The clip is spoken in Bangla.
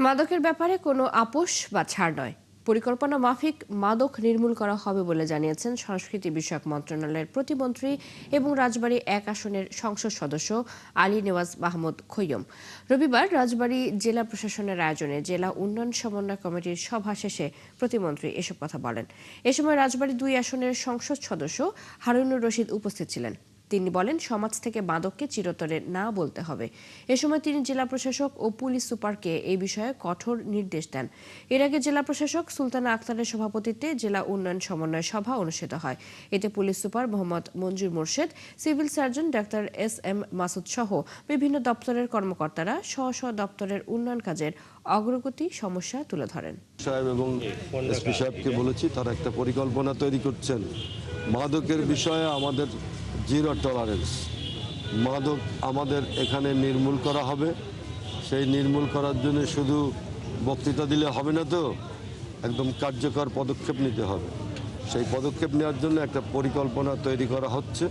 মাদকের ব্যাপারে কোনো আপোষ বা ছাড় নয়, পরিকল্পনা মাফিক মাদক নির্মূল করা হবে বলে জানিয়েছেন সংস্কৃতি বিষয়ক মন্ত্রণালয়ের প্রতিমন্ত্রী এবং রাজবাড়ী ১ আসনের সংসদ সদস্য আলী নেওয়াজ মাহমুদ খৈয়ম। রবিবার রাজবাড়ী জেলা প্রশাসনের আয়োজনে জেলা উন্নয়ন সমন্বয় কমিটির সভা শেষে প্রতিমন্ত্রী এসব কথা বলেন। এ সময় রাজবাড়ী ২ আসনের সংসদ সদস্য হারুনুর রশিদ উপস্থিত ছিলেন। তিনি বলেন, সমাজ থেকে মাদককে চিরতরে না বলতে হবে। এ সময় তিনি জেলা প্রশাসক ও পুলিশ সুপারকে এই বিষয়ে কঠোর নির্দেশ দেন। এর আগে জেলা প্রশাসক সুলতানা আক্তারের সভাপতিত্বে জেলা উন্নয়ন সমন্বয় সভা অনুষ্ঠিত হয়। এতে police super Mohammad Manjur Morshed, civil surgeon doctor S M. Masud সহ বিভিন্ন দপ্তরের কর্মকর্তারা স্ব স্ব দপ্তরের উন্নয়ন কাজের অগ্রগতি সমস্যা তুলে ধরেন। সাহেব এবং এসপি সাহেবকে বলেছি, তারা একটা পরিকল্পনা তৈরি করছেন। মাদকের বিষয়ে আমাদের জিরো টলারেন্স। মাদক আমাদের এখানে নির্মূল করা হবে। সেই নির্মূল করার জন্য শুধু বক্তৃতা দিলে হবে না, তো একদম কার্যকর পদক্ষেপ নিতে হবে। সেই পদক্ষেপ নেওয়ার জন্য একটা পরিকল্পনা তৈরি করা হচ্ছে।